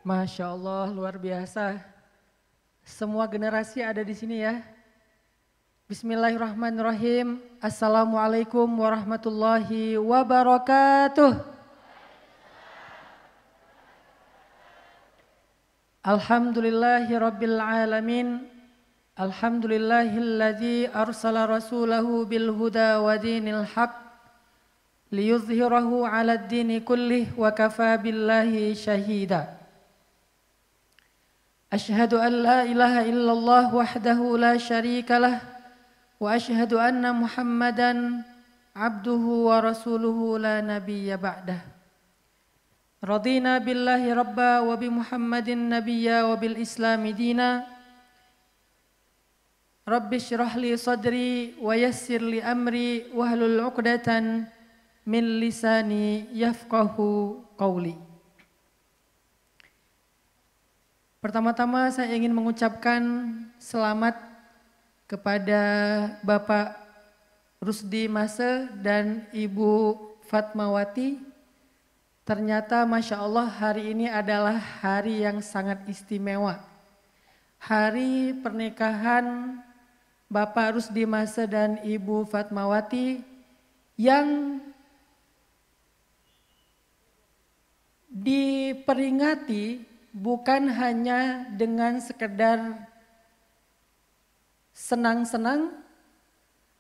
Masya Allah, luar biasa. Semua generasi ada di sini ya. Bismillahirrahmanirrahim. Assalamualaikum warahmatullahi wabarakatuh. Alhamdulillahi rabbil alamin. Alhamdulillahilladzi arsala rasulahu bil huda wa dinil haq liyuzhirahu 'alad dini kullih wa kafa billahi syahida. Ashhadu an la ilaha illallah wahdahu la syarika lah wa ashhadu anna Muhammadan abduhu wa rasuluhu la nabiyya ba'dah. Radina billahi rabba wa bi Muhammadin nabiyya wa bil islami dina. Rabbi syrah li sadri wa yassir li amri wahlul 'uqdatan min lisani yafqahu qawli. Pertama-tama saya ingin mengucapkan selamat kepada Bapak Rusdi Mase dan Ibu Fatmawati. Ternyata Masya Allah hari ini adalah hari yang sangat istimewa. Hari pernikahan Bapak Rusdi Mase dan Ibu Fatmawati yang diperingati bukan hanya dengan sekedar senang-senang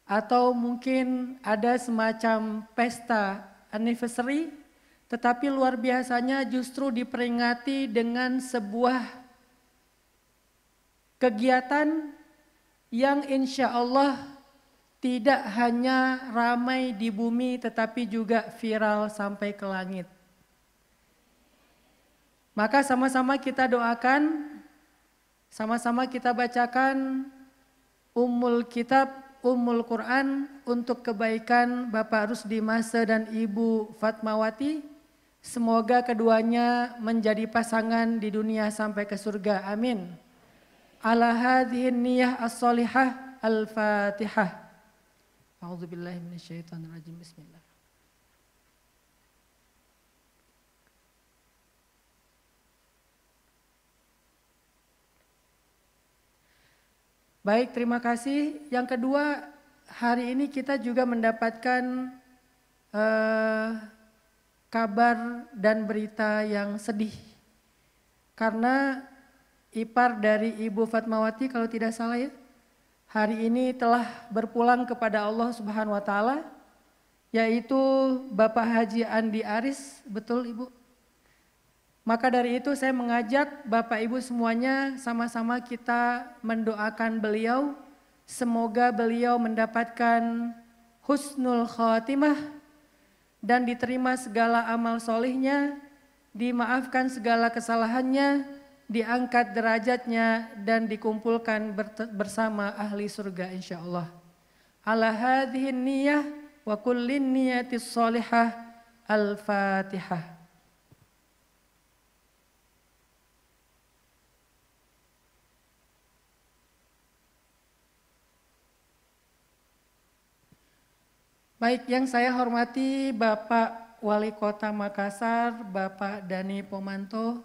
atau mungkin ada semacam pesta anniversary, tetapi luar biasanya justru diperingati dengan sebuah kegiatan yang insya Allah tidak hanya ramai di bumi tetapi juga viral sampai ke langit. Maka sama-sama kita doakan, sama-sama kita bacakan Ummul Kitab, Ummul Quran untuk kebaikan Bapak Rusdi Mase dan Ibu Fatmawati. Semoga keduanya menjadi pasangan di dunia sampai ke surga. Amin. Ala hadhihi niyah as-solihah al-fatihah. A'udzubillahi minasyaitonirrajim. Bismillah. Baik, terima kasih. Yang kedua, hari ini kita juga mendapatkan kabar dan berita yang sedih. Karena ipar dari Ibu Fatmawati kalau tidak salah ya, hari ini telah berpulang kepada Allah Subhanahu wa taala, yaitu Bapak Haji Andi Aris, betul Ibu? Maka dari itu saya mengajak Bapak Ibu semuanya sama-sama kita mendoakan beliau. Semoga beliau mendapatkan husnul khatimah dan diterima segala amal solihnya, dimaafkan segala kesalahannya, diangkat derajatnya dan dikumpulkan bersama ahli surga insya Allah. Ala hadhihi niyah wa kullin niyatis solihah al-fatihah. Baik, yang saya hormati Bapak Wali Kota Makassar, Bapak Dani Pomanto,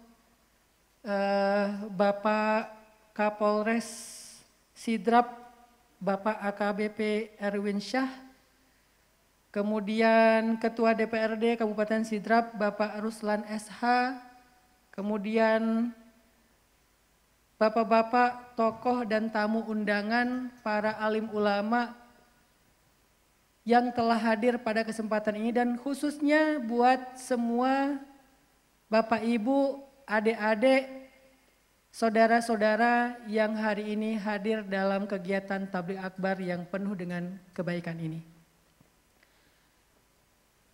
Bapak Kapolres Sidrap, Bapak AKBP Erwin Syah, kemudian Ketua DPRD Kabupaten Sidrap, Bapak Ruslan SH, kemudian Bapak-bapak tokoh dan tamu undangan, para alim ulama yang telah hadir pada kesempatan ini, dan khususnya buat semua Bapak Ibu, adik-adik, saudara-saudara yang hari ini hadir dalam kegiatan tabligh akbar yang penuh dengan kebaikan ini.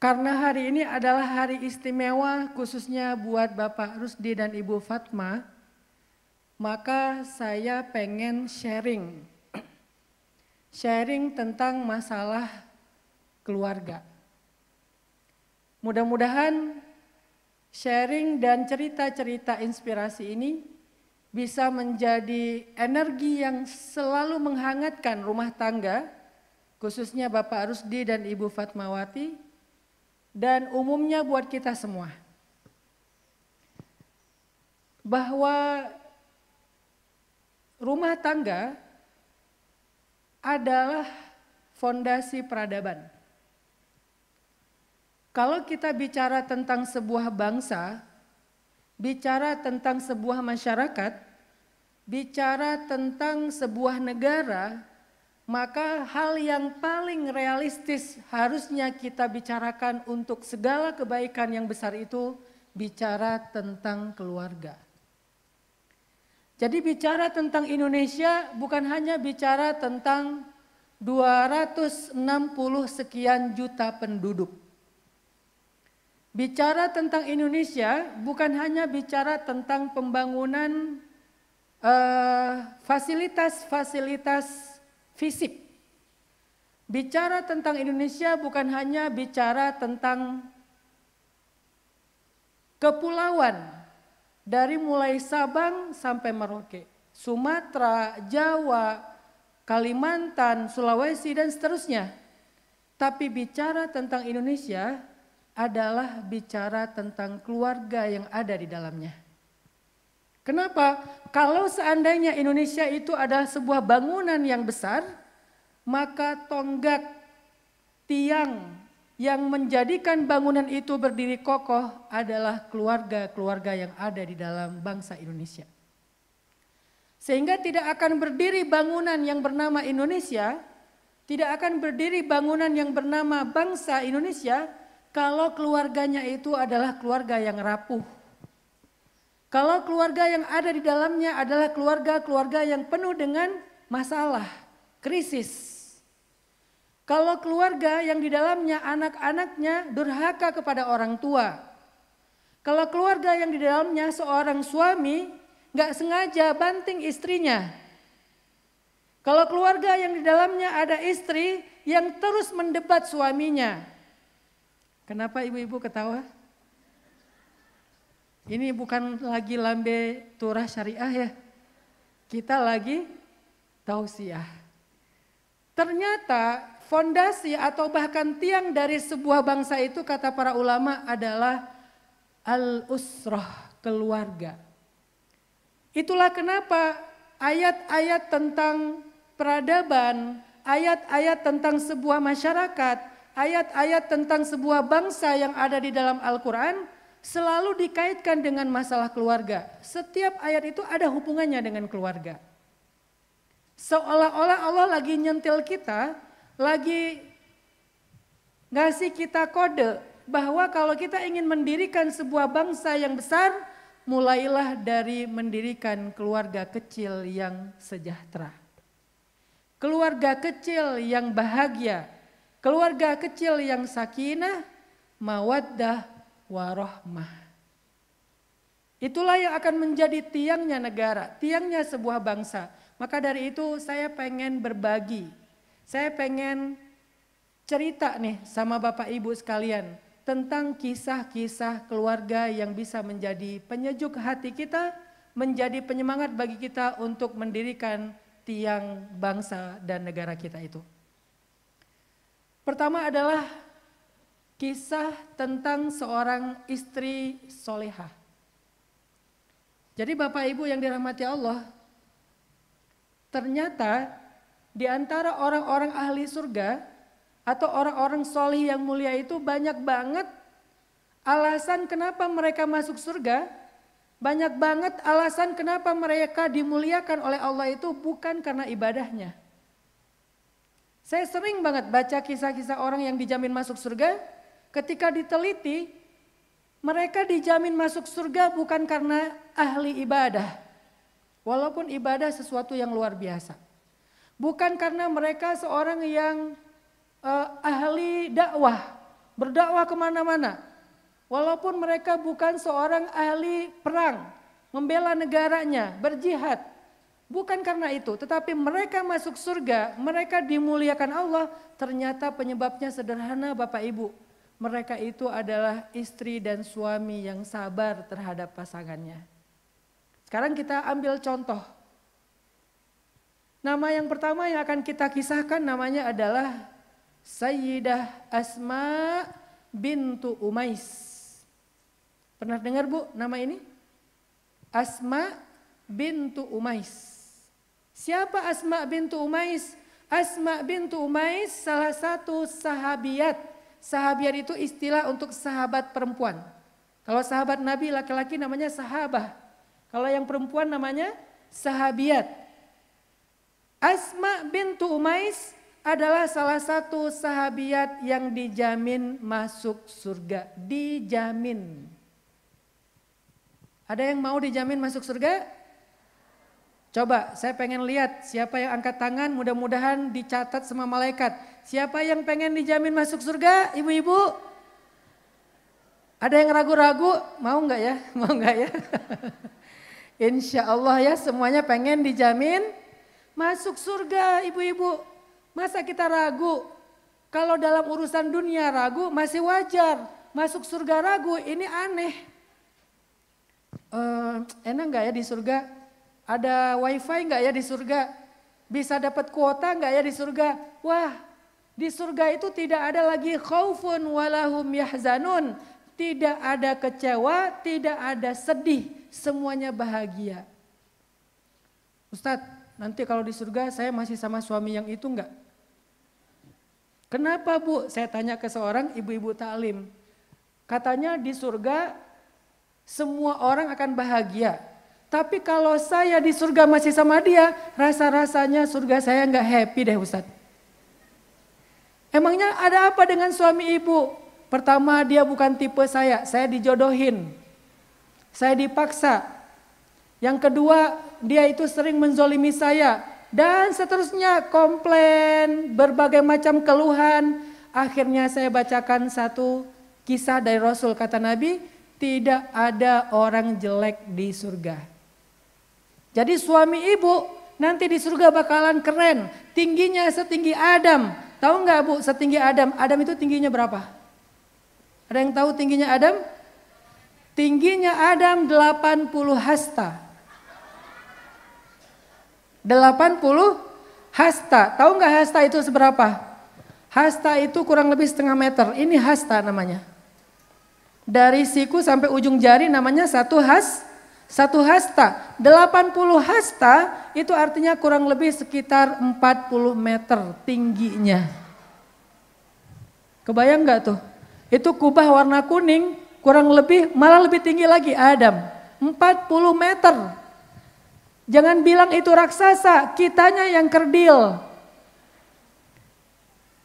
Karena hari ini adalah hari istimewa khususnya buat Bapak Rusdi dan Ibu Fatma, maka saya pengen sharing tentang masalah keluarga. Mudah-mudahan sharing dan cerita-cerita inspirasi ini bisa menjadi energi yang selalu menghangatkan rumah tangga, khususnya Bapak Rusdi dan Ibu Fatmawati, dan umumnya buat kita semua. bahwa rumah tangga adalah fondasi peradaban. Kalau kita bicara tentang sebuah bangsa, bicara tentang sebuah masyarakat, bicara tentang sebuah negara, maka hal yang paling realistis harusnya kita bicarakan untuk segala kebaikan yang besar itu bicara tentang keluarga. Jadi bicara tentang Indonesia bukan hanya bicara tentang 260 sekian juta penduduk. Bicara tentang Indonesia bukan hanya bicara tentang pembangunan fasilitas-fasilitas fisik. Bicara tentang Indonesia bukan hanya bicara tentang kepulauan dari mulai Sabang sampai Merauke, Sumatera, Jawa, Kalimantan, Sulawesi dan seterusnya. Tapi bicara tentang Indonesia adalah bicara tentang keluarga yang ada di dalamnya. Kenapa? Kalau seandainya Indonesia itu adalah sebuah bangunan yang besar, maka tonggak tiang yang menjadikan bangunan itu berdiri kokoh adalah keluarga-keluarga yang ada di dalam bangsa Indonesia. Sehingga tidak akan berdiri bangunan yang bernama Indonesia, tidak akan berdiri bangunan yang bernama bangsa Indonesia kalau keluarganya itu adalah keluarga yang rapuh. Kalau keluarga yang ada di dalamnya adalah keluarga-keluarga yang penuh dengan masalah, krisis. Kalau keluarga yang di dalamnya anak-anaknya durhaka kepada orang tua. Kalau keluarga yang di dalamnya seorang suami gak sengaja banting istrinya. Kalau keluarga yang di dalamnya ada istri yang terus mendebat suaminya. Kenapa ibu-ibu ketawa? Ini bukan lagi lambe turah syariah ya. Kita lagi tausiah. Ternyata fondasi atau bahkan tiang dari sebuah bangsa itu kata para ulama adalah al-usrah, keluarga. Itulah kenapa ayat-ayat tentang peradaban, ayat-ayat tentang sebuah masyarakat, ayat-ayat tentang sebuah bangsa yang ada di dalam Al-Quran selalu dikaitkan dengan masalah keluarga. Setiap ayat itu ada hubungannya dengan keluarga. Seolah-olah Allah lagi nyentil kita, lagi ngasih kita kode bahwa kalau kita ingin mendirikan sebuah bangsa yang besar, mulailah dari mendirikan keluarga kecil yang sejahtera. Keluarga kecil yang bahagia, keluarga kecil yang sakinah, mawaddah, warahmah. Itulah yang akan menjadi tiangnya negara, tiangnya sebuah bangsa. Maka dari itu saya pengen berbagi, saya pengen cerita nih sama Bapak Ibu sekalian tentang kisah-kisah keluarga yang bisa menjadi penyejuk hati kita, menjadi penyemangat bagi kita untuk mendirikan tiang bangsa dan negara kita itu. Pertama adalah kisah tentang seorang istri solehah. Jadi Bapak Ibu yang dirahmati Allah, ternyata di antara orang-orang ahli surga atau orang-orang soleh yang mulia itu banyak banget alasan kenapa mereka masuk surga, banyak banget alasan kenapa mereka dimuliakan oleh Allah itu bukan karena ibadahnya. Saya sering banget baca kisah-kisah orang yang dijamin masuk surga. Ketika diteliti, mereka dijamin masuk surga bukan karena ahli ibadah. Walaupun ibadah sesuatu yang luar biasa. Bukan karena mereka seorang yang ahli dakwah, berdakwah kemana-mana. Walaupun mereka bukan seorang ahli perang, membela negaranya, berjihad. Bukan karena itu, tetapi mereka masuk surga, mereka dimuliakan Allah. Ternyata penyebabnya sederhana Bapak Ibu. Mereka itu adalah istri dan suami yang sabar terhadap pasangannya. Sekarang kita ambil contoh. Nama yang pertama yang akan kita kisahkan namanya adalah Sayyidah Asma bintu Umais. Pernah dengar Bu nama ini? Asma bintu Umais. Siapa Asma bintu Umais? Asma bintu Umais salah satu sahabiat. Sahabiat itu istilah untuk sahabat perempuan. Kalau sahabat Nabi laki-laki namanya sahabah. Kalau yang perempuan namanya sahabiat. Asma bintu Umais adalah salah satu sahabiat yang dijamin masuk surga. Dijamin. Ada yang mau dijamin masuk surga? Coba saya pengen lihat siapa yang angkat tangan, mudah-mudahan dicatat sama malaikat. Siapa yang pengen dijamin masuk surga? Ibu-ibu? Ada yang ragu-ragu? Mau nggak ya? Mau nggak ya? Insya Allah ya semuanya pengen dijamin masuk surga ibu-ibu. Masa kita ragu? Kalau dalam urusan dunia ragu masih wajar. Masuk surga ragu ini aneh. Enak nggak ya di surga? Ada wifi nggak ya di surga? Bisa dapat kuota nggak ya di surga? Wah, di surga itu tidak ada lagi khaufun walahum yahzanun. Tidak ada kecewa, tidak ada sedih, semuanya bahagia. Ustadz, nanti kalau di surga saya masih sama suami yang itu enggak? Kenapa Bu? Saya tanya ke seorang ibu-ibu taklim. Katanya di surga semua orang akan bahagia. Tapi kalau saya di surga masih sama dia, rasa-rasanya surga saya enggak happy deh Ustadz. Emangnya ada apa dengan suami ibu? Pertama dia bukan tipe saya dijodohin. Saya dipaksa. Yang kedua dia itu sering menzolimi saya. Dan seterusnya komplain, berbagai macam keluhan. Akhirnya saya bacakan satu kisah dari Rasul, kata Nabi, tidak ada orang jelek di surga. Jadi suami ibu nanti di surga bakalan keren. Tingginya setinggi Adam. Tahu nggak Bu setinggi Adam? Adam itu tingginya berapa? Ada yang tahu tingginya Adam? Tingginya Adam 80 hasta. 80 hasta. Tahu nggak hasta itu seberapa? Hasta itu kurang lebih setengah meter. Ini hasta namanya. Dari siku sampai ujung jari namanya satu hasta. 80 hasta itu artinya kurang lebih sekitar 40 meter tingginya. Kebayang nggak tuh? Itu kubah warna kuning kurang lebih malah lebih tinggi lagi Adam. 40 meter. Jangan bilang itu raksasa, kitanya yang kerdil.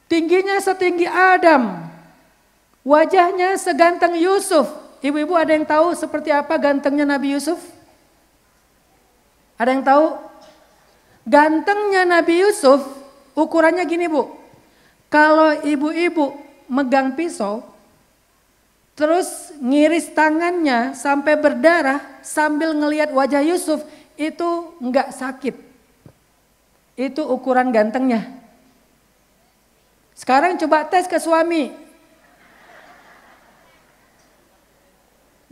Tingginya setinggi Adam. Wajahnya seganteng Yusuf. Ibu-ibu ada yang tahu seperti apa gantengnya Nabi Yusuf? Ada yang tahu? Gantengnya Nabi Yusuf ukurannya gini Bu. Kalau ibu-ibu megang pisau, terus ngiris tangannya sampai berdarah sambil ngelihat wajah Yusuf, itu enggak sakit. Itu ukuran gantengnya. Sekarang coba tes ke suami.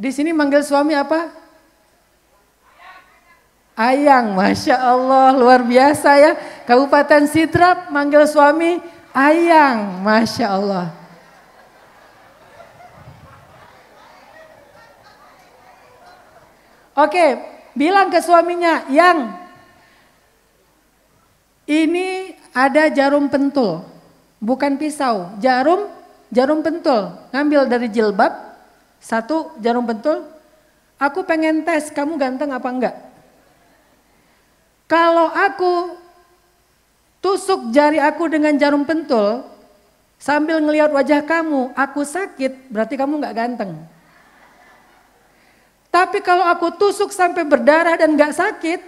Di sini manggil suami apa? Ayang, Masya Allah, luar biasa ya. Kabupaten Sidrap manggil suami Ayang, Masya Allah. Oke, bilang ke suaminya, Yang, ini ada jarum pentul, bukan pisau, jarum pentul. Ngambil dari jilbab. Satu jarum pentul, aku pengen tes kamu ganteng apa enggak. Kalau aku tusuk jari aku dengan jarum pentul, sambil ngelihat wajah kamu, aku sakit, berarti kamu enggak ganteng. Tapi kalau aku tusuk sampai berdarah dan enggak sakit,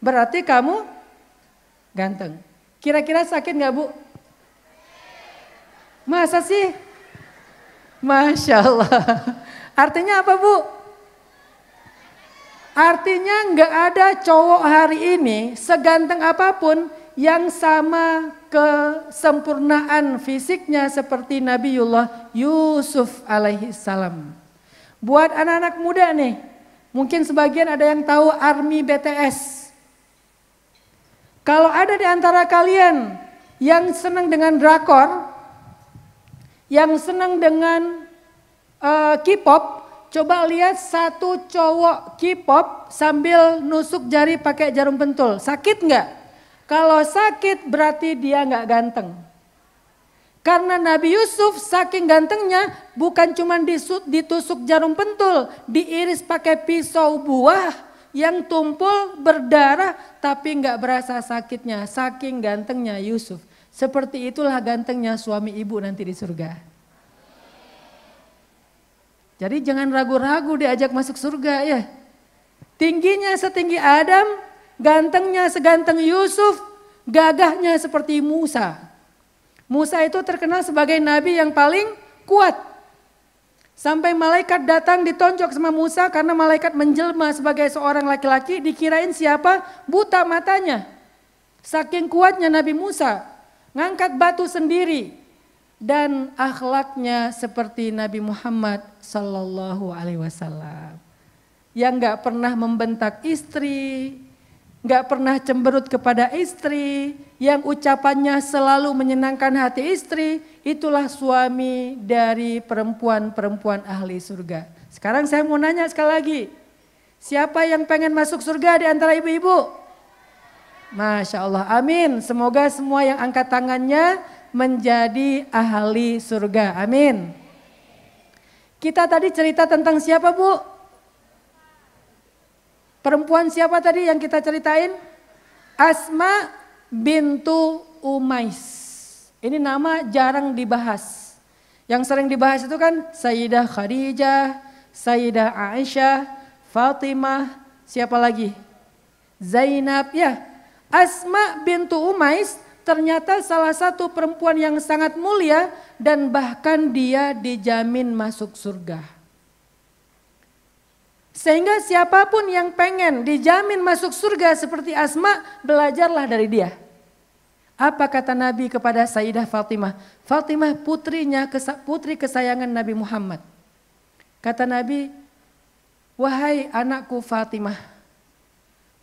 berarti kamu ganteng. Kira-kira sakit enggak Bu? Masa sih? Masya Allah. Artinya apa Bu? Artinya nggak ada cowok hari ini seganteng apapun yang sama kesempurnaan fisiknya seperti Nabiullah Yusuf alaihi salam. Buat anak-anak muda nih, mungkin sebagian ada yang tahu Army BTS. Kalau ada di antara kalian yang senang dengan drakor, yang senang dengan K-pop, coba lihat satu cowok K-pop sambil nusuk jari pakai jarum pentul. Sakit nggak? Kalau sakit berarti dia nggak ganteng. Karena Nabi Yusuf saking gantengnya bukan cuma ditusuk jarum pentul, diiris pakai pisau buah yang tumpul berdarah tapi nggak berasa sakitnya. Saking gantengnya Yusuf. Seperti itulah gantengnya suami ibu nanti di surga. Jadi jangan ragu-ragu diajak masuk surga ya. Tingginya setinggi Adam, gantengnya seganteng Yusuf, gagahnya seperti Musa. Musa itu terkenal sebagai nabi yang paling kuat. Sampai malaikat datang ditonjok sama Musa karena malaikat menjelma sebagai seorang laki-laki, dikirain siapa? Buta matanya. Saking kuatnya Nabi Musa, ngangkat batu sendiri. Dan akhlaknya seperti Nabi Muhammad sallallahu alaihi wasallam. Yang gak pernah membentak istri, gak pernah cemberut kepada istri, yang ucapannya selalu menyenangkan hati istri, itulah suami dari perempuan-perempuan ahli surga. Sekarang saya mau nanya sekali lagi, siapa yang pengen masuk surga di antara ibu-ibu? Masya Allah, amin. Semoga semua yang angkat tangannya menjadi ahli surga, amin. Kita tadi cerita tentang siapa Bu? Perempuan siapa tadi yang kita ceritain? Asma bintu Umais. Ini nama jarang dibahas. Yang sering dibahas itu kan Sayyidah Khadijah, Sayyidah Aisyah, Fatimah, siapa lagi? Zainab ya. Asma bintu Umais ternyata salah satu perempuan yang sangat mulia dan bahkan dia dijamin masuk surga. Sehingga siapapun yang pengen dijamin masuk surga seperti Asma, belajarlah dari dia. Apa kata Nabi kepada Sayyidah Fatimah? Fatimah putri kesayangan Nabi Muhammad. Kata Nabi, wahai anakku Fatimah,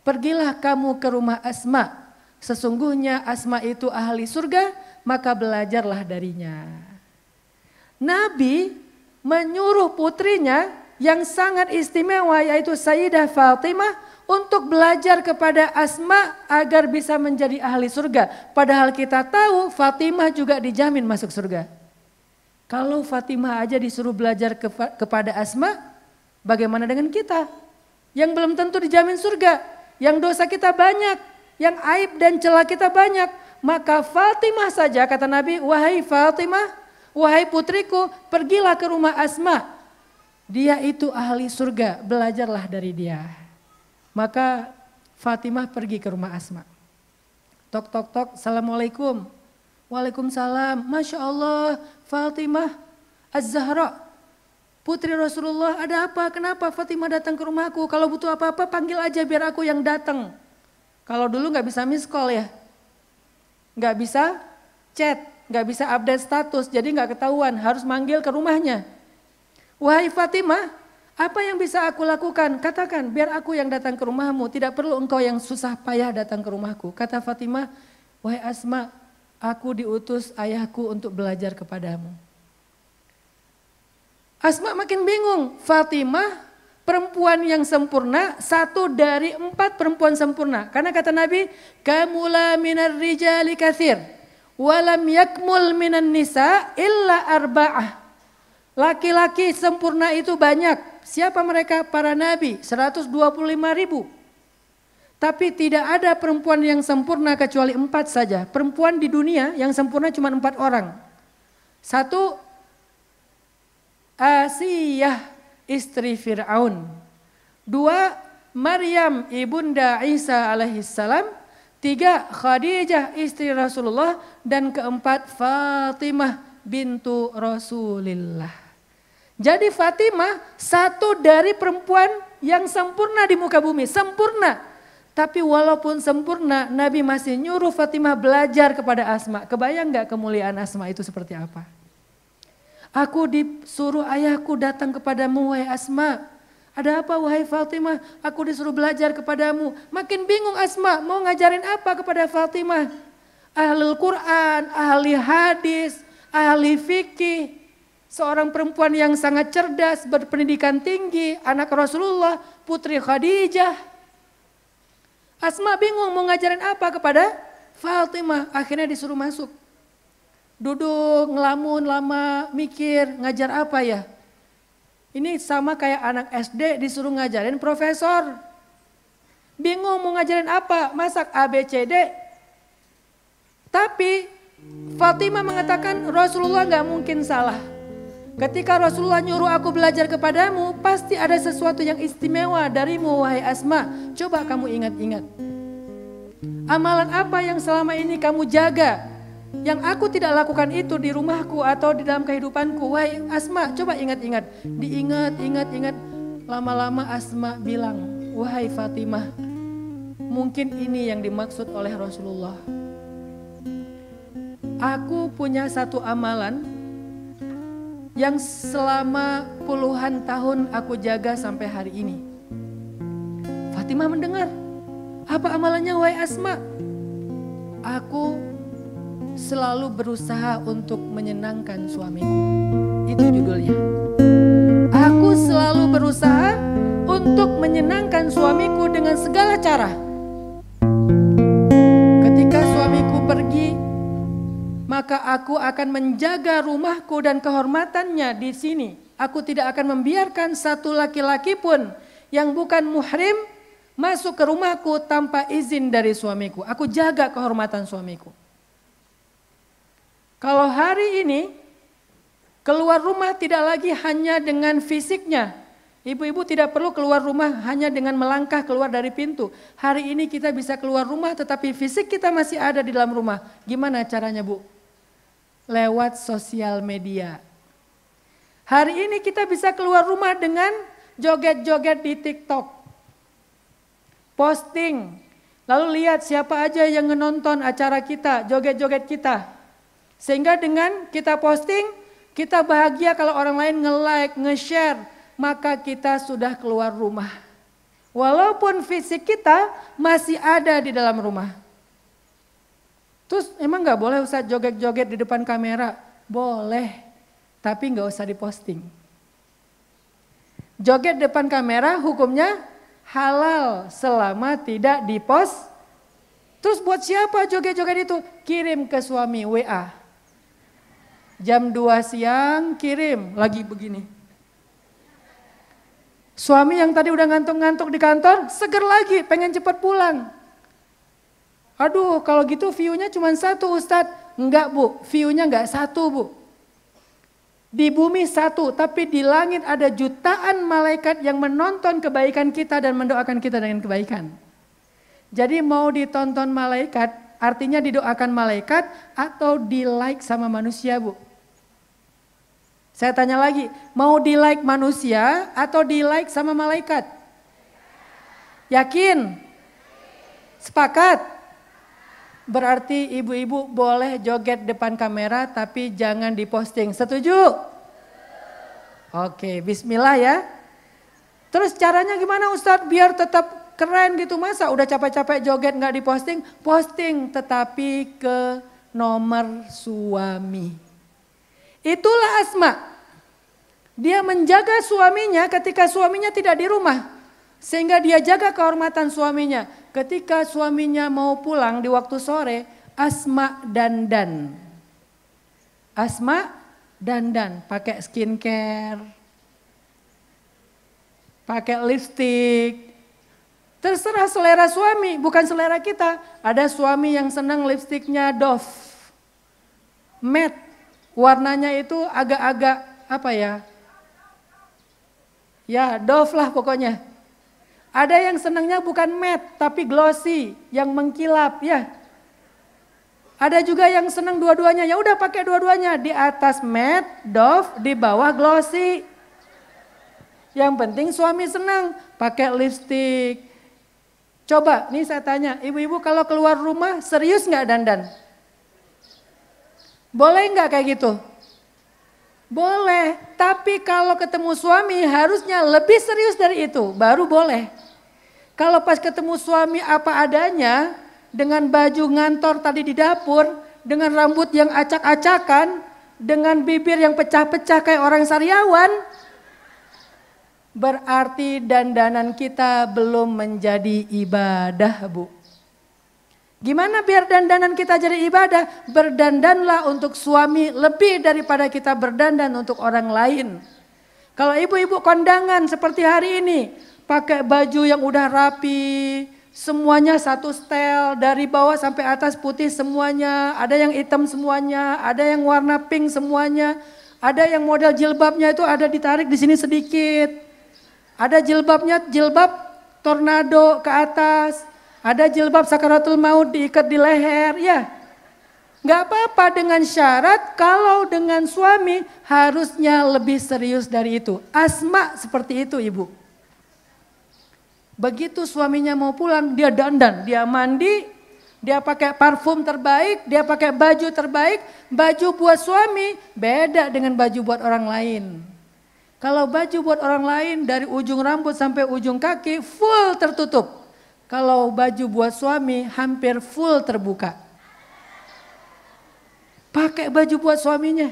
pergilah kamu ke rumah Asma. Sesungguhnya Asma itu ahli surga, maka belajarlah darinya. Nabi menyuruh putrinya yang sangat istimewa yaitu Sayyidah Fatimah untuk belajar kepada Asma agar bisa menjadi ahli surga. Padahal kita tahu Fatimah juga dijamin masuk surga. Kalau Fatimah aja disuruh belajar kepada Asma, bagaimana dengan kita? Yang belum tentu dijamin surga, yang dosa kita banyak. Yang aib dan celah kita banyak, maka Fatimah saja kata Nabi, wahai Fatimah, wahai putriku, pergilah ke rumah Asma. Dia itu ahli surga, belajarlah dari dia. Maka Fatimah pergi ke rumah Asma. Tok tok tok, assalamualaikum. Waalaikumsalam. Masya Allah, Fatimah Az-Zahra, putri Rasulullah, ada apa? Kenapa Fatimah datang ke rumahku? Kalau butuh apa-apa panggil aja biar aku yang datang. Kalau dulu nggak bisa miss call ya, nggak bisa chat, nggak bisa update status, jadi nggak ketahuan, harus manggil ke rumahnya. Wahai Fatimah, apa yang bisa aku lakukan? Katakan, biar aku yang datang ke rumahmu, tidak perlu engkau yang susah payah datang ke rumahku. Kata Fatimah, wahai Asma, aku diutus ayahku untuk belajar kepadamu. Asma makin bingung, Fatimah perempuan yang sempurna, satu dari 4 perempuan sempurna. Karena kata Nabi, kamula minar rijali katsir, walam yakmul minan nisa illa arba'ah. Laki-laki sempurna itu banyak. Siapa mereka? Para nabi, 125.000. Tapi tidak ada perempuan yang sempurna kecuali 4 saja. Perempuan di dunia yang sempurna cuma 4 orang. 1, Asiyah, istri Fir'aun. 2, Maryam ibunda Isa alaihissalam. 3, Khadijah istri Rasulullah. Dan keempat, Fatimah bintu Rasulillah. Jadi Fatimah satu dari perempuan yang sempurna di muka bumi, sempurna. Tapi walaupun sempurna, Nabi masih nyuruh Fatimah belajar kepada Asma. Kebayang gak kemuliaan Asma itu seperti apa? Aku disuruh ayahku datang kepadamu wahai Asma. Ada apa wahai Fatimah? Aku disuruh belajar kepadamu. Makin bingung Asma mau ngajarin apa kepada Fatimah. Ahli Quran, ahli hadis, ahli fikih. Seorang perempuan yang sangat cerdas, berpendidikan tinggi, anak Rasulullah, putri Khadijah. Asma bingung mau ngajarin apa kepada Fatimah, akhirnya disuruh masuk. Duduk, ngelamun lama, mikir, ngajar apa ya? Ini sama kayak anak SD disuruh ngajarin profesor. Bingung mau ngajarin apa, masak ABCD. Tapi Fatimah mengatakan Rasulullah gak mungkin salah. Ketika Rasulullah nyuruh aku belajar kepadamu, pasti ada sesuatu yang istimewa darimu wahai Asma. Coba kamu ingat-ingat. Amalan apa yang selama ini kamu jaga? Yang aku tidak lakukan itu di rumahku atau di dalam kehidupanku. Wahai Asma, coba ingat-ingat. Ingat. Lama-lama Asma bilang, wahai Fatimah, mungkin ini yang dimaksud oleh Rasulullah. Aku punya satu amalan yang selama puluhan tahun aku jaga sampai hari ini. Fatimah mendengar, apa amalannya wahai Asma? Aku selalu berusaha untuk menyenangkan suamiku. Itu judulnya. Aku selalu berusaha untuk menyenangkan suamiku dengan segala cara. Ketika suamiku pergi, maka aku akan menjaga rumahku dan kehormatannya di sini. Aku tidak akan membiarkan satu laki-laki pun yang bukan muhrim masuk ke rumahku tanpa izin dari suamiku. Aku jaga kehormatan suamiku. Kalau hari ini keluar rumah tidak lagi hanya dengan fisiknya. Ibu-ibu tidak perlu keluar rumah hanya dengan melangkah keluar dari pintu. Hari ini kita bisa keluar rumah tetapi fisik kita masih ada di dalam rumah. Gimana caranya, Bu? Lewat sosial media. Hari ini kita bisa keluar rumah dengan joget-joget di TikTok. Posting. Lalu lihat siapa aja yang menonton acara kita, joget-joget kita. Sehingga dengan kita posting, kita bahagia kalau orang lain nge-like, nge-share, maka kita sudah keluar rumah. Walaupun fisik kita masih ada di dalam rumah. Terus emang gak boleh usah joget-joget di depan kamera? Boleh, tapi gak usah diposting. Joget depan kamera hukumnya halal selama tidak dipost. Terus buat siapa joget-joget itu? Kirim ke suami WA. Jam 2 siang kirim lagi begini. Suami yang tadi udah ngantuk-ngantuk di kantor, seger lagi pengen cepat pulang. Aduh kalau gitu view-nya cuma 1 Ustadz. Enggak Bu, view-nya enggak 1 Bu. Di bumi 1, tapi di langit ada jutaan malaikat yang menonton kebaikan kita dan mendoakan kita dengan kebaikan. Jadi mau ditonton malaikat, artinya didoakan malaikat atau di like sama manusia Bu? Saya tanya lagi, mau di like manusia atau di like sama malaikat? Yakin? Sepakat? Berarti ibu-ibu boleh joget depan kamera tapi jangan diposting. Setuju? Oke, bismillah ya. Terus caranya gimana Ustadz biar tetap keren gitu, masa udah capek-capek joget nggak diposting? Posting tetapi ke nomor suami. Itulah Asma. Dia menjaga suaminya ketika suaminya tidak di rumah. Sehingga dia jaga kehormatan suaminya. Ketika suaminya mau pulang di waktu sore, Asma dandan. Asma dandan, pakai skincare, pakai lipstik. Terserah selera suami, bukan selera kita. Ada suami yang senang lipstiknya Dove, matte, warnanya itu agak-agak apa ya? Ya Dove lah pokoknya. Ada yang senangnya bukan matte tapi glossy, yang mengkilap ya. Ada juga yang senang dua-duanya, ya udah pakai dua-duanya, di atas matte, Dove, di bawah glossy. Yang penting suami senang, pakai lipstik. Coba nih saya tanya, ibu-ibu kalau keluar rumah serius nggak dandan? Boleh nggak kayak gitu? Boleh, tapi kalau ketemu suami harusnya lebih serius dari itu, baru boleh. Kalau pas ketemu suami apa adanya, dengan baju ngantor tadi di dapur, dengan rambut yang acak-acakan, dengan bibir yang pecah-pecah kayak orang sariawan, berarti dandanan kita belum menjadi ibadah, Bu. Gimana biar dandanan kita jadi ibadah? Berdandanlah untuk suami lebih daripada kita berdandan untuk orang lain. Kalau ibu-ibu kondangan seperti hari ini, pakai baju yang udah rapi, semuanya satu style, dari bawah sampai atas putih semuanya, ada yang hitam semuanya, ada yang warna pink semuanya, ada yang model jilbabnya itu ada ditarik di sini sedikit, ada jilbabnya jilbab tornado ke atas, ada jilbab sakaratul maut diikat di leher, ya. Gak apa-apa dengan syarat kalau dengan suami harusnya lebih serius dari itu. Asma seperti itu, Ibu. Begitu suaminya mau pulang, dia dandan, dia mandi, dia pakai parfum terbaik, dia pakai baju terbaik. Baju buat suami beda dengan baju buat orang lain. Kalau baju buat orang lain dari ujung rambut sampai ujung kaki full tertutup. Kalau baju buat suami hampir full terbuka. Pakai baju buat suaminya.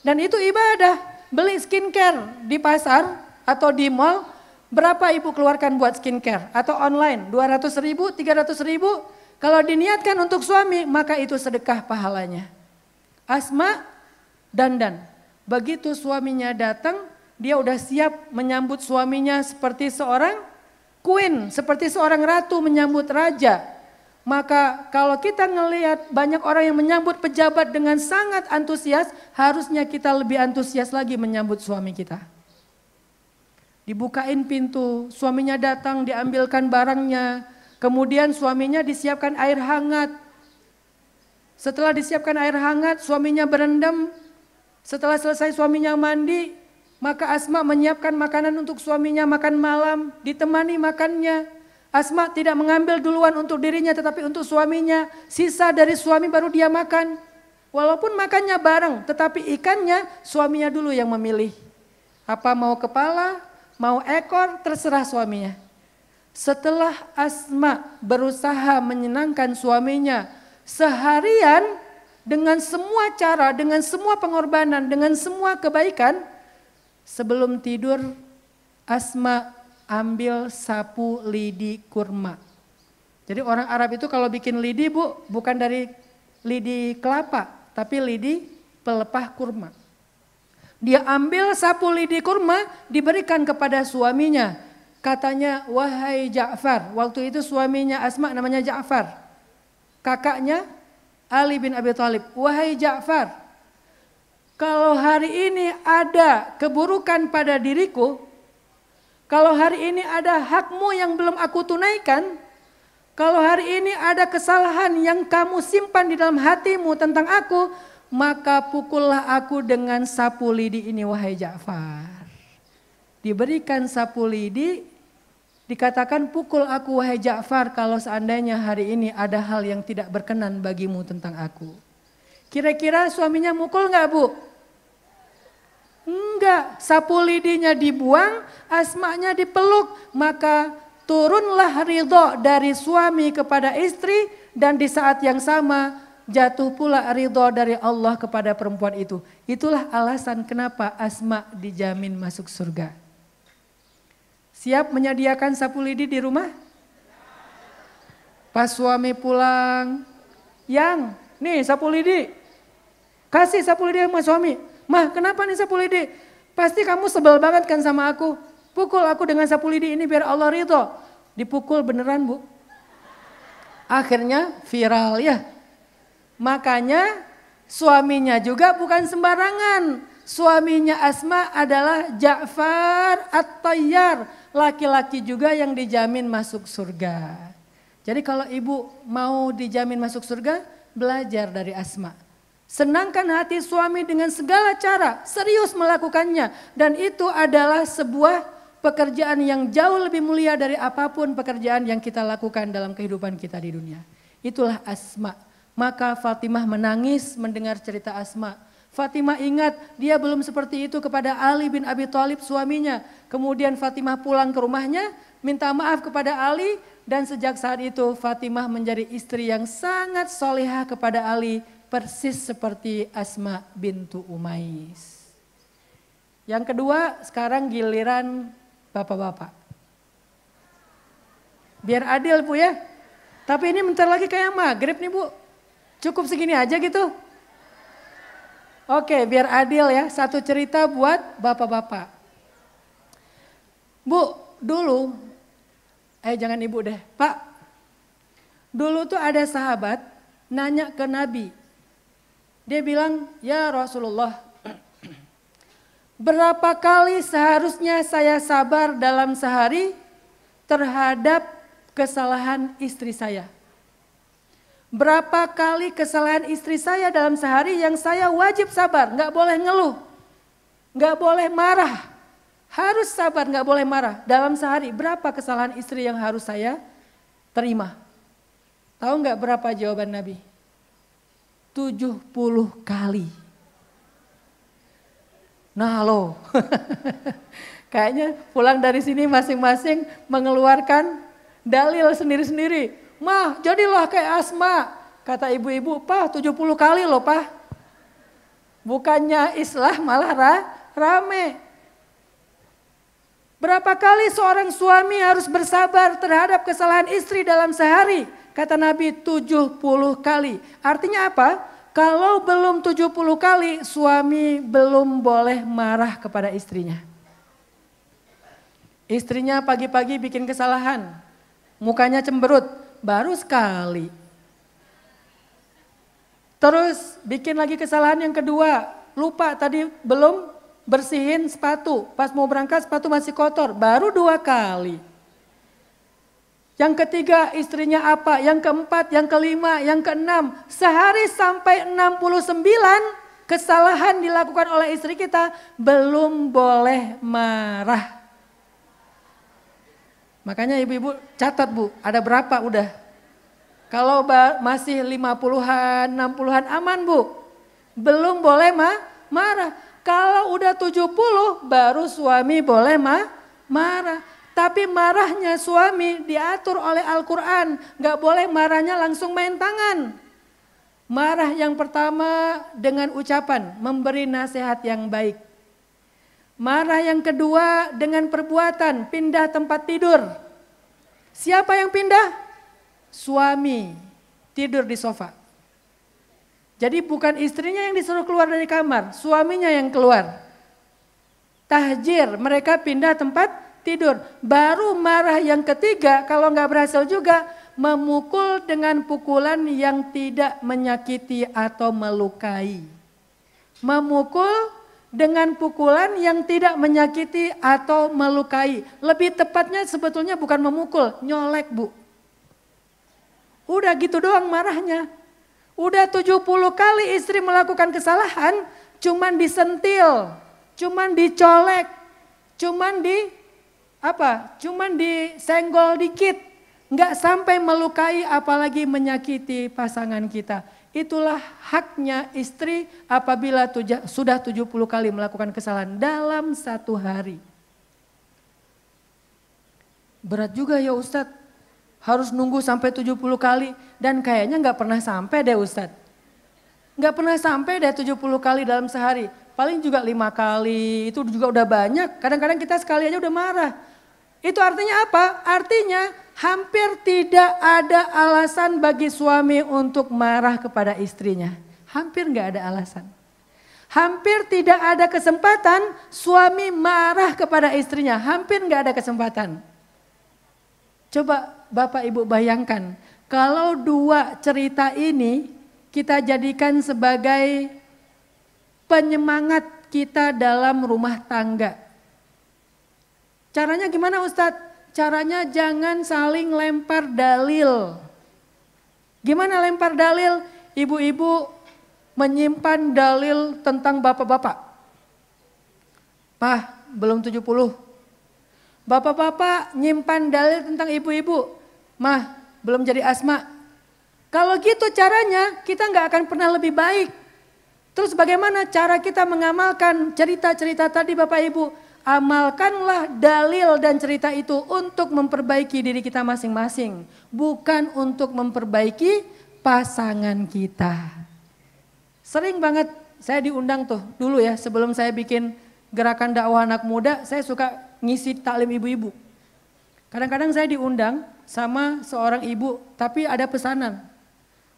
Dan itu ibadah. Beli skincare di pasar atau di mall, berapa ibu keluarkan buat skincare? Atau online, 200 ribu, 300 ribu. Kalau diniatkan untuk suami, maka itu sedekah pahalanya. Asma dandan. Begitu suaminya datang, dia udah siap menyambut suaminya seperti seorang queen, seperti seorang ratu menyambut raja. Maka kalau kita ngelihat banyak orang yang menyambut pejabat dengan sangat antusias, harusnya kita lebih antusias lagi menyambut suami kita. Dibukain pintu, suaminya datang, diambilkan barangnya, kemudian suaminya disiapkan air hangat. Setelah disiapkan air hangat, suaminya berendam. Setelah selesai suaminya mandi, maka Asma menyiapkan makanan untuk suaminya makan malam, ditemani makannya. Asma tidak mengambil duluan untuk dirinya tetapi untuk suaminya. Sisa dari suami baru dia makan. Walaupun makannya bareng tetapi ikannya suaminya dulu yang memilih. Apa mau kepala, mau ekor, terserah suaminya. Setelah Asma berusaha menyenangkan suaminya seharian dengan semua cara, dengan semua pengorbanan, dengan semua kebaikan, sebelum tidur Asma ambil sapu lidi kurma. Jadi orang Arab itu kalau bikin lidi, Bu, bukan dari lidi kelapa, tapi lidi pelepah kurma. Dia ambil sapu lidi kurma, diberikan kepada suaminya. Katanya, wahai Ja'far. Waktu itu suaminya Asma namanya Ja'far. Kakaknya Ali bin Abi Thalib. Wahai Ja'far, kalau hari ini ada keburukan pada diriku, kalau hari ini ada hakmu yang belum aku tunaikan, kalau hari ini ada kesalahan yang kamu simpan di dalam hatimu tentang aku, maka pukullah aku dengan sapu lidi ini, wahai Ja'far. Diberikan sapu lidi, dikatakan pukul aku wahai Ja'far kalau seandainya hari ini ada hal yang tidak berkenan bagimu tentang aku. Kira-kira suaminya mukul enggak, Bu? Enggak, sapu lidinya dibuang, Asmanya dipeluk, maka turunlah ridho dari suami kepada istri dan di saat yang sama jatuh pula ridho dari Allah kepada perempuan itu. Itulah alasan kenapa Asma dijamin masuk surga. Siap menyediakan sapu lidi di rumah? Pas suami pulang, yang nih sapu lidi, kasih sapu lidi sama suami. Mah kenapa nih sapu lidi? Pasti kamu sebel banget kan sama aku. Pukul aku dengan sapu lidi ini biar Allah ridho. Dipukul beneran, Bu. Akhirnya viral ya. Makanya suaminya juga bukan sembarangan. Suaminya Asma adalah Ja'far At-Tayyar. Laki-laki juga yang dijamin masuk surga. Jadi kalau ibu mau dijamin masuk surga, belajar dari Asma. Senangkan hati suami dengan segala cara, serius melakukannya. Dan itu adalah sebuah pekerjaan yang jauh lebih mulia dari apapun pekerjaan yang kita lakukan dalam kehidupan kita di dunia. Itulah Asma. Maka Fatimah menangis mendengar cerita Asma. Fatimah ingat dia belum seperti itu kepada Ali bin Abi Thalib suaminya. Kemudian Fatimah pulang ke rumahnya, minta maaf kepada Ali. Dan sejak saat itu Fatimah menjadi istri yang sangat solehah kepada Ali persis seperti Asma bintu Umais. Yang kedua, sekarang giliran bapak-bapak. Biar adil Bu ya. Tapi ini bentar lagi kayak maghrib nih Bu. Cukup segini aja gitu. Oke, biar adil ya. Satu cerita buat bapak-bapak. Bu, dulu, jangan ibu deh. Pak, dulu tuh ada sahabat nanya ke Nabi. Dia bilang, ya Rasulullah, berapa kali seharusnya saya sabar dalam sehari terhadap kesalahan istri saya? Berapa kali kesalahan istri saya dalam sehari yang saya wajib sabar, nggak boleh ngeluh, nggak boleh marah, harus sabar, nggak boleh marah. Dalam sehari berapa kesalahan istri yang harus saya terima? Tahu nggak berapa jawaban Nabi? 70 kali. Nah loh, kayaknya pulang dari sini masing-masing mengeluarkan dalil sendiri-sendiri. Mah jadilah kayak Asma, kata ibu-ibu, Pak 70 kali loh Pak. Bukannya islah malah rame. Berapa kali seorang suami harus bersabar terhadap kesalahan istri dalam sehari? Kata Nabi 70 kali. Artinya apa? Kalau belum 70 kali suami belum boleh marah kepada istrinya. Istrinya pagi-pagi bikin kesalahan, mukanya cemberut. Baru sekali. Terus bikin lagi kesalahan yang kedua. Lupa tadi belum bersihin sepatu. Pas mau berangkat sepatu masih kotor. Baru 2 kali. Yang ketiga istrinya apa? Yang keempat, yang kelima, yang keenam. Sehari sampai 69 kesalahan dilakukan oleh istri kita. Belum boleh marah. Makanya ibu-ibu catat Bu, ada berapa udah? Kalau masih 50-an, 60-an aman Bu. Belum boleh marah. Kalau udah 70 baru suami boleh marah. Tapi marahnya suami diatur oleh Al-Quran. Gak boleh marahnya langsung main tangan. Marah yang pertama dengan ucapan, memberi nasihat yang baik. Marah yang kedua dengan perbuatan, pindah tempat tidur. Siapa yang pindah? Suami, tidur di sofa. Jadi bukan istrinya yang disuruh keluar dari kamar, suaminya yang keluar. Tahjir, mereka pindah tempat tidur. Baru marah yang ketiga, kalau nggak berhasil juga, memukul dengan pukulan yang tidak menyakiti atau melukai. Memukul dengan pukulan yang tidak menyakiti atau melukai. Lebih tepatnya sebetulnya bukan memukul, nyolek Bu. Udah gitu doang marahnya. Udah 70 kali istri melakukan kesalahan, cuman disentil, cuman dicolek, cuman disenggol dikit. Nggak sampai melukai apalagi menyakiti pasangan kita. Itulah haknya istri apabila sudah 70 kali melakukan kesalahan dalam satu hari. Berat juga ya Ustadz, harus nunggu sampai 70 kali dan kayaknya nggak pernah sampai deh Ustadz. Nggak pernah sampai deh 70 kali dalam sehari, paling juga 5 kali, itu juga udah banyak. Kadang-kadang kita sekali aja udah marah. Itu artinya apa? Artinya hampir tidak ada alasan bagi suami untuk marah kepada istrinya. Hampir nggak ada alasan. Hampir tidak ada kesempatan suami marah kepada istrinya. Hampir nggak ada kesempatan. Coba Bapak Ibu bayangkan, kalau 2 cerita ini kita jadikan sebagai penyemangat kita dalam rumah tangga. Caranya gimana Ustadz? Caranya jangan saling lempar dalil. Gimana lempar dalil? Ibu-ibu menyimpan dalil tentang bapak-bapak. Pak, belum 70. Bapak-bapak nyimpan dalil tentang ibu-ibu. Mah, belum jadi Asma. Kalau gitu caranya kita nggak akan pernah lebih baik. Terus bagaimana cara kita mengamalkan cerita-cerita tadi Bapak Ibu? Amalkanlah dalil dan cerita itu untuk memperbaiki diri kita masing-masing. Bukan untuk memperbaiki pasangan kita. Sering banget saya diundang tuh dulu ya, sebelum saya bikin gerakan dakwah anak muda, saya suka ngisi taklim ibu-ibu. Kadang-kadang saya diundang sama seorang ibu, tapi ada pesanan.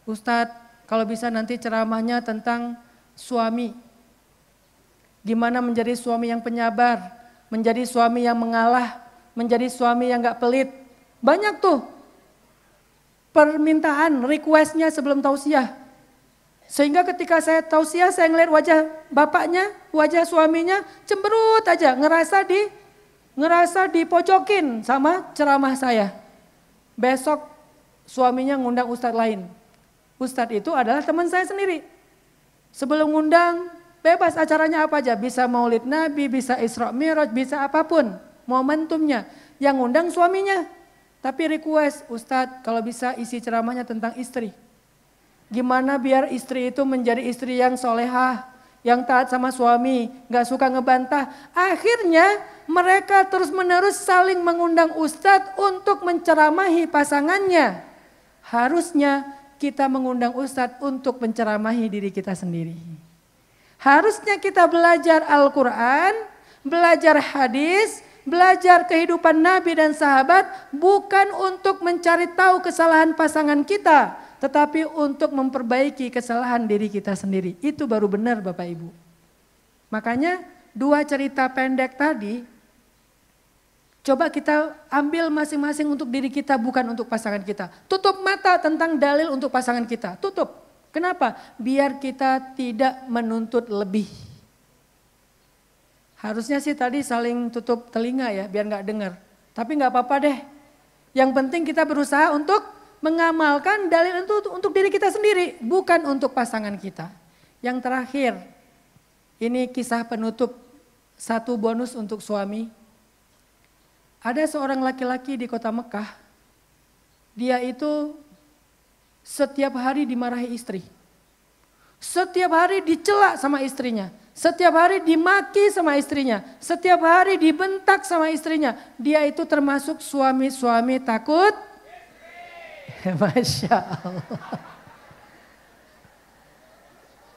Ustadz, kalau bisa nanti ceramahnya tentang suami. Gimana menjadi suami yang penyabar, menjadi suami yang mengalah, menjadi suami yang gak pelit. Banyak tuh permintaan, requestnya sebelum tausiah. Sehingga ketika saya tausiah, saya ngeliat wajah bapaknya, wajah suaminya cemberut aja, ngerasa dipojokin sama ceramah saya. Besok suaminya ngundang ustadz lain. Ustadz itu adalah teman saya sendiri. Sebelum ngundang, bebas acaranya apa aja. Bisa maulid nabi, bisa Isra Mi'raj, bisa apapun momentumnya. Yang ngundang suaminya. Tapi request, Ustadz kalau bisa isi ceramahnya tentang istri. Gimana biar istri itu menjadi istri yang solehah, yang taat sama suami, gak suka ngebantah. Akhirnya mereka terus menerus saling mengundang ustadz untuk menceramahi pasangannya. Harusnya kita mengundang ustadz untuk menceramahi diri kita sendiri. Harusnya kita belajar Al-Quran, belajar hadis, belajar kehidupan Nabi dan sahabat, bukan untuk mencari tahu kesalahan pasangan kita, tetapi untuk memperbaiki kesalahan diri kita sendiri. Itu baru benar Bapak Ibu. Makanya 2 cerita pendek tadi, coba kita ambil masing-masing untuk diri kita, bukan untuk pasangan kita. Tutup mata tentang dalil untuk pasangan kita, tutup. Kenapa? Biar kita tidak menuntut lebih. Harusnya sih tadi saling tutup telinga ya, biar gak dengar. Tapi gak apa-apa deh. Yang penting kita berusaha untuk mengamalkan dalil itu untuk diri kita sendiri, bukan untuk pasangan kita. Yang terakhir, ini kisah penutup, 1 bonus untuk suami. Ada seorang laki-laki di kota Mekah, dia itu setiap hari dimarahi istri. Setiap hari dicela sama istrinya, setiap hari dimaki sama istrinya, setiap hari dibentak sama istrinya. Dia itu termasuk suami-suami takut. Masya Allah.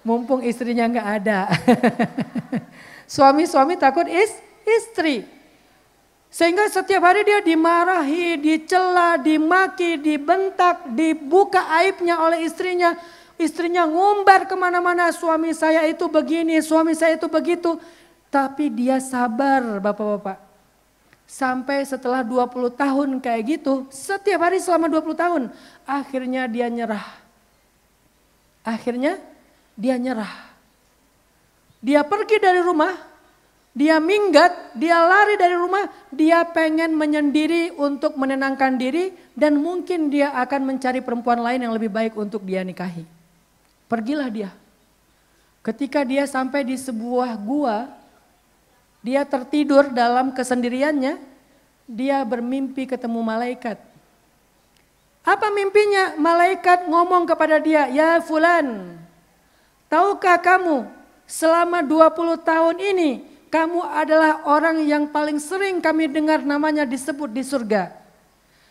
Mumpung istrinya nggak ada. Suami-suami takut istri. Sehingga setiap hari dia dimarahi, dicela, dimaki, dibentak, dibuka aibnya oleh istrinya. Istrinya ngumbar kemana-mana, suami saya itu begini, suami saya itu begitu. Tapi dia sabar bapak-bapak. Sampai setelah 20 tahun kayak gitu, setiap hari selama 20 tahun, akhirnya dia nyerah. Dia pergi dari rumah, dia minggat, dia lari dari rumah, dia pengen menyendiri untuk menenangkan diri dan mungkin dia akan mencari perempuan lain yang lebih baik untuk dia nikahi. Pergilah dia. Ketika dia sampai di sebuah gua, dia tertidur dalam kesendiriannya, dia bermimpi ketemu malaikat. Apa mimpinya? Malaikat ngomong kepada dia, "Ya fulan, tahukah kamu selama 20 tahun ini kamu adalah orang yang paling sering kami dengar namanya disebut di surga.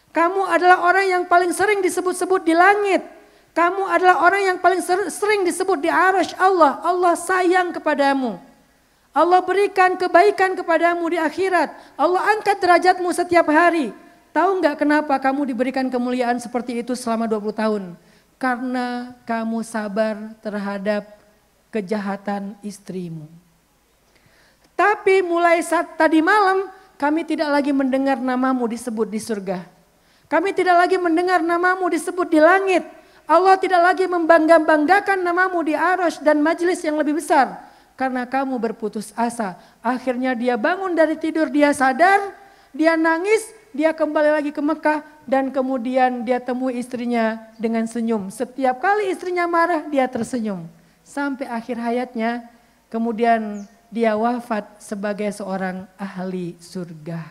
Kamu adalah orang yang paling sering disebut-sebut di langit. Kamu adalah orang yang paling sering disebut di arasy Allah. Allah sayang kepadamu. Allah berikan kebaikan kepadamu di akhirat. Allah angkat derajatmu setiap hari. Tahu nggak kenapa kamu diberikan kemuliaan seperti itu selama 20 tahun? Karena kamu sabar terhadap kejahatan istrimu. Tapi mulai saat tadi malam kami tidak lagi mendengar namamu disebut di surga. Kami tidak lagi mendengar namamu disebut di langit. Allah tidak lagi membangga-banggakan namamu di arasy dan majelis yang lebih besar. Karena kamu berputus asa. Akhirnya dia bangun dari tidur, dia sadar, dia nangis, dia kembali lagi ke Mekah. Dan kemudian dia temui istrinya dengan senyum. Setiap kali istrinya marah, dia tersenyum. Sampai akhir hayatnya, kemudian dia wafat sebagai seorang ahli surga.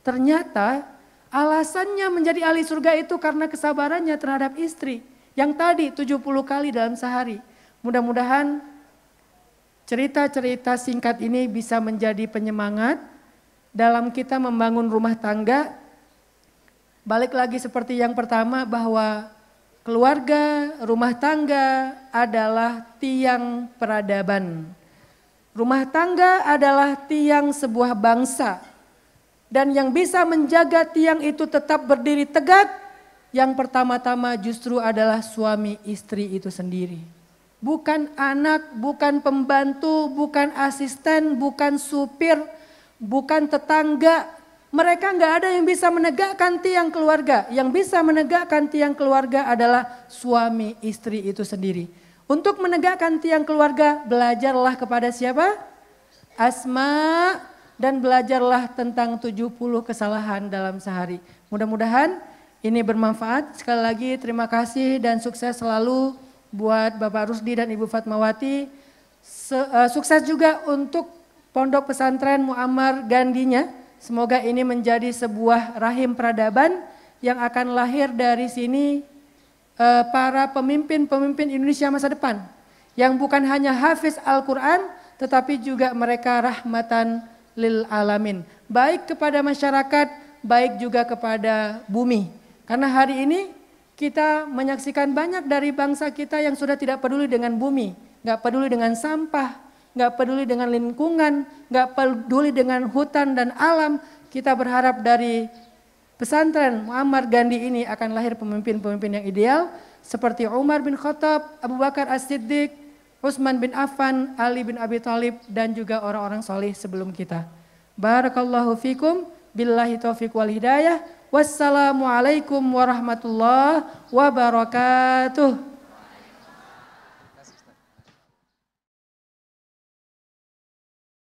Ternyata alasannya menjadi ahli surga itu karena kesabarannya terhadap istri. Yang tadi 70 kali dalam sehari. Mudah-mudahan cerita-cerita singkat ini bisa menjadi penyemangat dalam kita membangun rumah tangga. Balik lagi seperti yang pertama bahwa Keluarga, rumah tangga adalah tiang peradaban. Rumah tangga adalah tiang sebuah bangsa. Dan yang bisa menjaga tiang itu tetap berdiri tegak, yang pertama-tama justru adalah suami istri itu sendiri. Bukan anak, bukan pembantu, bukan asisten, bukan supir, bukan tetangga. Mereka nggak ada yang bisa menegakkan tiang keluarga. Yang bisa menegakkan tiang keluarga adalah suami istri itu sendiri. Untuk menegakkan tiang keluarga, belajarlah kepada siapa? Asma, dan belajarlah tentang 70 kesalahan dalam sehari. Mudah-mudahan ini bermanfaat. Sekali lagi terima kasih dan sukses selalu buat Bapak Rusdi dan Ibu Fatmawati. Sukses juga untuk Pondok Pesantren Muammar Gandinya. Semoga ini menjadi sebuah rahim peradaban yang akan lahir dari sini para pemimpin-pemimpin Indonesia masa depan. Yang bukan hanya hafiz Al-Quran, tetapi juga mereka rahmatan lil alamin. Baik kepada masyarakat, baik juga kepada bumi. Karena hari ini kita menyaksikan banyak dari bangsa kita yang sudah tidak peduli dengan bumi, gak peduli dengan sampah, gak peduli dengan lingkungan, gak peduli dengan hutan dan alam. Kita berharap dari pesantren Muammar Gandhi ini akan lahir pemimpin-pemimpin yang ideal seperti Umar bin Khattab, Abu Bakar As-Siddiq, Utsman bin Affan, Ali bin Abi Thalib, dan juga orang-orang soleh sebelum kita. Barakallahu fikum, billahi taufiq wal hidayah. Wassalamualaikum warahmatullahi wabarakatuh.